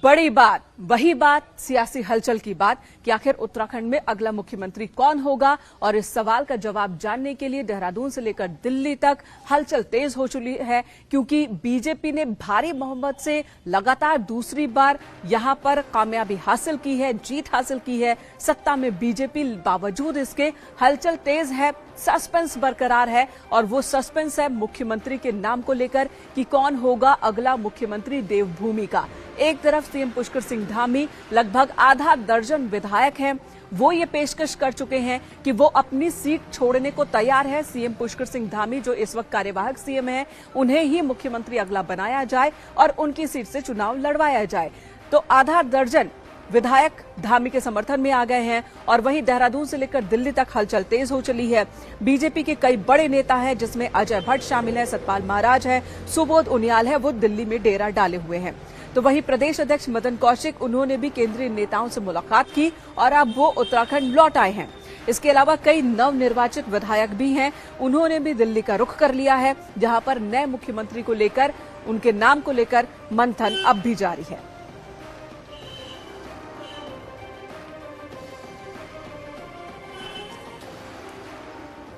बड़ी बात, वही बात, सियासी हलचल की बात कि आखिर उत्तराखंड में अगला मुख्यमंत्री कौन होगा। और इस सवाल का जवाब जानने के लिए देहरादून से लेकर दिल्ली तक हलचल तेज हो चुकी है, क्योंकि बीजेपी ने भारी बहुमत से लगातार दूसरी बार यहां पर कामयाबी हासिल की है, जीत हासिल की है। सत्ता में बीजेपी, बावजूद इसके हलचल तेज है, सस्पेंस बरकरार है। और वो सस्पेंस है मुख्यमंत्री के नाम को लेकर कि कौन होगा अगला मुख्यमंत्री देवभूमि का। एक तरफ सीएम पुष्कर सिंह धामी, लगभग आधा दर्जन विधायक हैं, वो ये पेशकश कर चुके हैं कि वो अपनी सीट छोड़ने को तैयार है। सीएम पुष्कर सिंह धामी, जो इस वक्त कार्यवाहक सीएम हैं, उन्हें ही मुख्यमंत्री अगला बनाया जाए और उनकी सीट से चुनाव लड़वाया जाए। तो आधा दर्जन विधायक धामी के समर्थन में आ गए हैं। और वहीं देहरादून से लेकर दिल्ली तक हलचल तेज हो चली है। बीजेपी के कई बड़े नेता हैं, जिसमें अजय भट्ट शामिल है, सतपाल महाराज है, सुबोध उनियाल है, वो दिल्ली में डेरा डाले हुए हैं। तो वहीं प्रदेश अध्यक्ष मदन कौशिक, उन्होंने भी केंद्रीय नेताओं से मुलाकात की और अब वो उत्तराखंड लौट आए हैं। इसके अलावा कई नवनिर्वाचित विधायक भी हैं, उन्होंने भी दिल्ली का रुख कर लिया है, जहां पर नए मुख्यमंत्री को लेकर, उनके नाम को लेकर मंथन अब भी जारी है।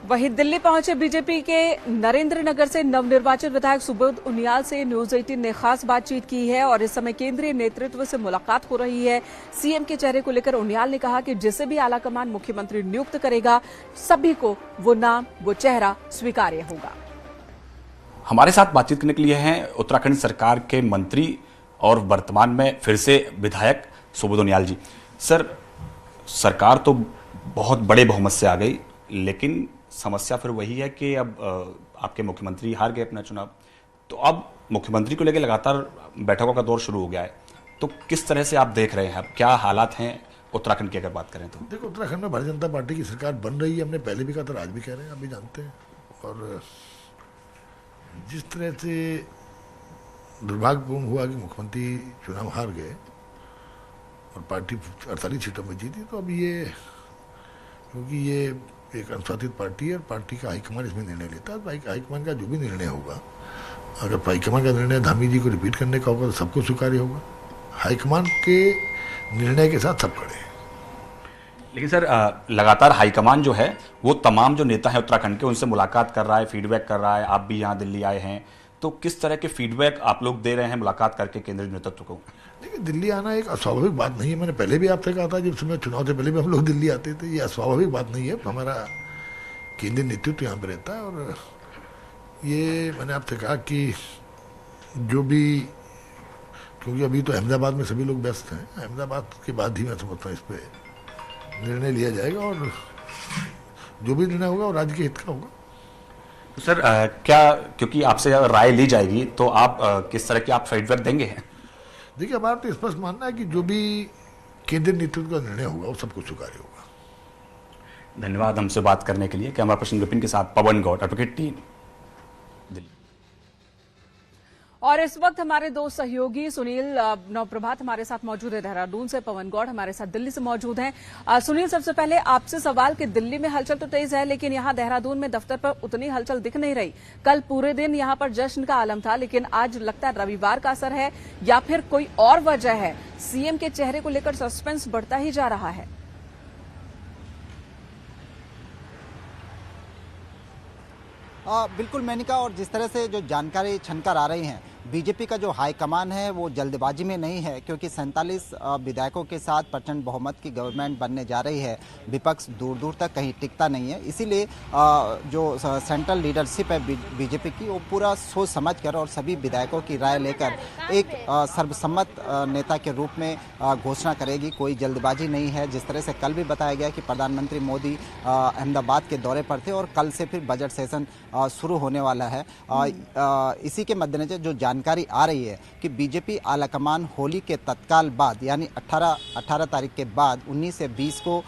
वहीं दिल्ली पहुंचे बीजेपी के नरेंद्र नगर से नवनिर्वाचित विधायक सुबोध उनियाल से न्यूज 18 ने खास बातचीत की है और इस समय केंद्रीय नेतृत्व से मुलाकात हो रही है। सीएम के चेहरे को लेकर उनियाल ने कहा कि जिसे भी आलाकमान मुख्यमंत्री नियुक्त करेगा, सभी को वो नाम, वो चेहरा स्वीकार्य होगा। हमारे साथ बातचीत करने के लिए हैं उत्तराखंड सरकार के मंत्री और वर्तमान में फिर से विधायक सुबोध उनियाल जी। सर, सरकार तो बहुत बड़े बहुमत से आ गई, लेकिन समस्या फिर वही है कि अब आपके मुख्यमंत्री हार गए अपना चुनाव, तो अब मुख्यमंत्री को लेकर लगातार बैठकों का दौर शुरू हो गया है। तो किस तरह से आप देख रहे हैं, अब क्या हालात हैं उत्तराखंड की अगर बात करें तो? देखो, उत्तराखंड में भारतीय जनता पार्टी की सरकार बन रही है, हमने पहले भी कहा था, आज भी कह रहे हैं, आप भी जानते हैं। और जिस तरह से दुर्भाग्यपूर्ण हुआ कि मुख्यमंत्री चुनाव हार गए और पार्टी 48 सीटों में जीती, तो अब ये, क्योंकि ये एक अनुशासित पार्टी है और पार्टी का हाईकमान इसमें निर्णय लेता है, तो हाईकमान का जो भी निर्णय होगा, अगर हाईकमान का निर्णय धामी जी को रिपीट करने का होगा तो सबको स्वीकार्य होगा। हाईकमान के निर्णय के साथ सब खड़े हैं। लेकिन सर, लगातार हाईकमान जो है वो तमाम जो नेता हैं उत्तराखंड के, उनसे मुलाकात कर रहा है, फीडबैक कर रहा है। आप भी यहाँ दिल्ली आए हैं, तो किस तरह के फीडबैक आप लोग दे रहे हैं मुलाकात करके केंद्रीय नेतृत्व को? देखिए, दिल्ली आना एक अस्वाभाविक बात नहीं है। मैंने पहले भी आपसे कहा था, जब समय चुनाव से पहले भी हम लोग दिल्ली आते थे, ये अस्वाभाविक बात नहीं है। हमारा केंद्रीय नेतृत्व यहाँ पर रहता है और ये मैंने आपसे कहा कि जो भी, क्योंकि अभी तो अहमदाबाद में सभी लोग व्यस्त हैं, अहमदाबाद के बाद ही मैं समझता हूँ इस पर निर्णय लिया जाएगा और जो भी निर्णय होगा वो राज्य के हित का होगा। तो सर, क्या, क्योंकि आपसे अगर राय ली जाएगी तो आप किस तरह की आप फीडबैक देंगे? देखिए, हमारा तो स्पष्ट मानना है कि जो भी केंद्रीय नेतृत्व का निर्णय होगा वो सबको स्वीकार्य होगा। धन्यवाद हमसे बात करने के लिए। कैमरा पर्सन विपिन के साथ पवन गौड़, एडवोकेट 3, दिल्ली। और इस वक्त हमारे दो सहयोगी सुनील नवप्रभात हमारे साथ मौजूद है देहरादून से, पवन गौड़ हमारे साथ दिल्ली से मौजूद हैं। सुनील, सबसे पहले आपसे सवाल कि दिल्ली में हलचल तो तेज है, लेकिन यहाँ देहरादून में दफ्तर पर उतनी हलचल दिख नहीं रही। कल पूरे दिन यहाँ पर जश्न का आलम था, लेकिन आज लगता है रविवार का असर है या फिर कोई और वजह है? सीएम के चेहरे को लेकर सस्पेंस बढ़ता ही जा रहा है। बिल्कुल मेनिका, और जिस तरह से जो जानकारी छनकर आ रही हैं, बीजेपी का जो हाईकमान है वो जल्दबाजी में नहीं है, क्योंकि 47 विधायकों के साथ प्रचंड बहुमत की गवर्नमेंट बनने जा रही है। विपक्ष दूर दूर तक कहीं टिकता नहीं है, इसीलिए जो सेंट्रल लीडरशिप है बीजेपी की, वो पूरा सोच समझकर और सभी विधायकों की राय लेकर एक सर्वसम्मत नेता के रूप में घोषणा करेगी। कोई जल्दबाजी नहीं है। जिस तरह से कल भी बताया गया कि प्रधानमंत्री मोदी अहमदाबाद के दौरे पर थे और कल से फिर बजट सेशन शुरू होने वाला है। इसी के मद्देनजर जो जानकारी आ रही है कि बीजेपी आलाकमान होली के तत्काल बाद, यानी 18 तारीख के बाद 19 से 20 को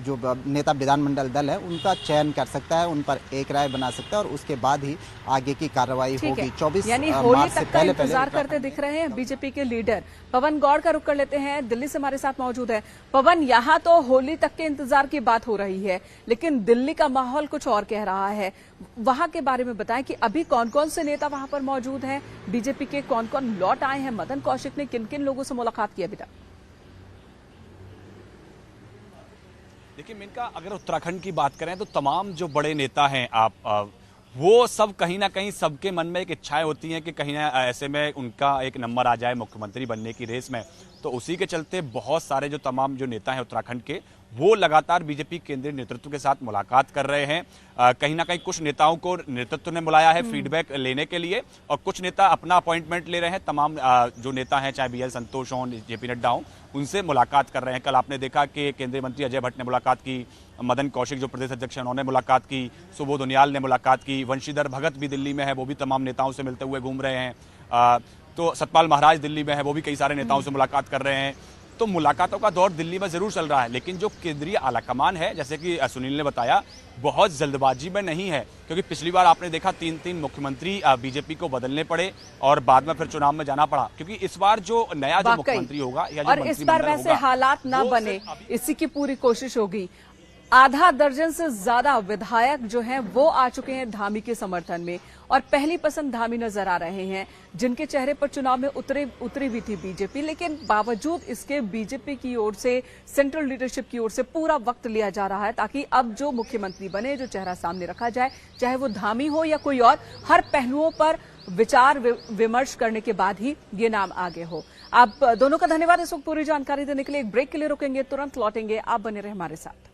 जो नेता विधानमंडल दल है उनका चयन कर सकता है, उन पर एक राय बना सकता है और उसके बाद ही आगे की कार्रवाई होगी। 24 मार्च से पहले इंतजार करते दिख रहे हैं बीजेपी के लीडर। पवन गौड़ का रुख कर लेते हैं, दिल्ली से हमारे साथ मौजूद है। पवन, यहाँ तो होली तक के इंतजार की बात हो रही है, लेकिन दिल्ली का माहौल कुछ और कह रहा है। वहां के बारे में बताएं कि अभी कौन कौन से नेता वहां पर मौजूद हैं। बीजेपी के कौन कौन लौट आए हैं, मदन कौशिक ने किन किन लोगों से मुलाकात की अभी तक? देखिए मेनका, अगर उत्तराखंड की बात करें तो तमाम जो बड़े नेता हैं वो सब कहीं ना कहीं सबके मन में एक इच्छाएं होती हैं कि कहीं ना ऐसे में उनका एक नंबर आ जाए मुख्यमंत्री बनने की रेस में। तो उसी के चलते बहुत सारे जो तमाम जो नेता हैं उत्तराखंड के, वो लगातार बीजेपी केंद्रीय नेतृत्व के साथ मुलाकात कर रहे हैं। कहीं ना कहीं कुछ नेताओं को नेतृत्व ने बुलाया है फीडबैक लेने के लिए, और कुछ नेता अपना अपॉइंटमेंट ले रहे हैं। तमाम जो नेता हैं, चाहे BL संतोष हों, JP नड्डा हों, उनसे मुलाकात कर रहे हैं। कल आपने देखा कि केंद्रीय मंत्री अजय भट्ट ने मुलाकात की, मदन कौशिक जो प्रदेश अध्यक्ष हैं उन्होंने मुलाकात की, सुबोध उनियाल ने मुलाकात की, वंशीधर भगत भी दिल्ली में है, वो भी तमाम नेताओं से मिलते हुए घूम रहे हैं। तो सतपाल महाराज दिल्ली में है, वो भी कई सारे नेताओं से मुलाकात कर रहे हैं। तो मुलाकातों का दौर दिल्ली में जरूर चल रहा है, लेकिन जो केंद्रीय आलाकमान है, जैसे कि सुनील ने बताया, बहुत जल्दबाजी में नहीं है। क्योंकि पिछली बार आपने देखा 3-3 मुख्यमंत्री बीजेपी को बदलने पड़े और बाद में फिर चुनाव में जाना पड़ा। क्योंकि इस बार जो नया जो मुख्यमंत्री होगा या जो और इस बार वैसे हालात ना बने, इसी की पूरी कोशिश होगी। आधा दर्जन से ज्यादा विधायक जो हैं वो आ चुके हैं धामी के समर्थन में, और पहली पसंद धामी नजर आ रहे हैं, जिनके चेहरे पर चुनाव में उतरी भी थी बीजेपी। लेकिन बावजूद इसके बीजेपी की ओर से, सेंट्रल लीडरशिप की ओर से पूरा वक्त लिया जा रहा है ताकि अब जो मुख्यमंत्री बने, जो चेहरा सामने रखा जाए, चाहे वो धामी हो या कोई और, हर पहलुओं पर विचार विमर्श करने के बाद ही ये नाम आगे हो। आप दोनों का धन्यवाद इस वक्त पूरी जानकारी देने के लिए। एक ब्रेक के लिए रुकेंगे, तुरंत लौटेंगे, आप बने रहे हमारे साथ।